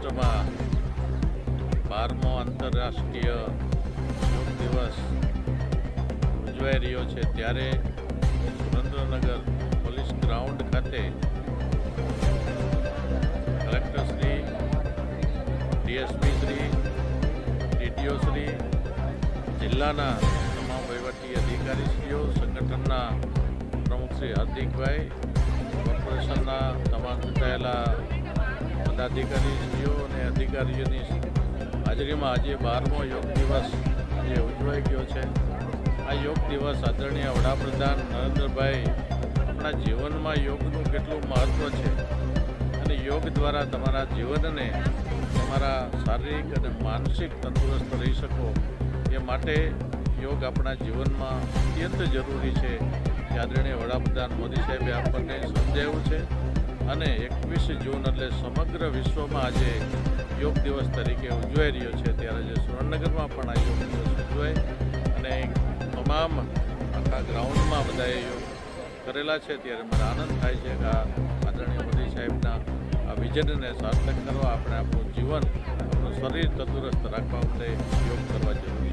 રાષ્ટ્રમાં 12મો આંતરરાષ્ટ્રીય યોગ દિવસ ઉજવાઈ રહ્યો છે ત્યારે સુરેન્દ્રનગર પોલીસ ગ્રાઉન્ડ ખાતે collector Shri, DSP Shri, DDO Shri, જિલ્લાના તમામ વહીવટી અધિકારીશ્રીઓ, સંગઠનના પ્રમુખ શ્રી હાર્દિકભાઈ, કોર્પોરેશનના તમામ ચૂંટાયેલા પદાધિકારીશ્રીઓ અને અધિકારીઓની હાજરીમાં આજે 12મો યોગ દિવસ જે ઉજવાઈ ગયો છે. આ યોગ દિવસ આદરણીય વડાપ્રધાન નરેન્દ્રભાઈ આપણા જીવનમાં યોગનું કેટલું મહત્ત્વ છે અને યોગ દ્વારા તમારા જીવનને તમારા શારીરિક અને માનસિક તંદુરસ્ત રહી શકો એ માટે યોગ આપણા જીવનમાં અત્યંત જરૂરી છે. આદરણીય વડાપ્રધાન મોદી સાહેબે આપણને સમજાવ્યું છે અને 21 જૂન એટલે સમગ્ર વિશ્વમાં આજે યોગ દિવસ તરીકે ઉજવાઈ રહ્યો છે. ત્યારે જે સુરેન્દ્રનગરમાં પણ આ યોગ દિવસ ઉજવાય અને તમામ આખા ગ્રાઉન્ડમાં બધાએ યોગ કરેલા છે ત્યારે મને આનંદ થાય છે કે આ આદરણીય મોદી સાહેબના આ વિઝનને સાર્થક કરવા આપણે આપણું જીવન, આપણું શરીર તંદુરસ્ત રાખવા માટે યોગ કરવા જરૂરી છે.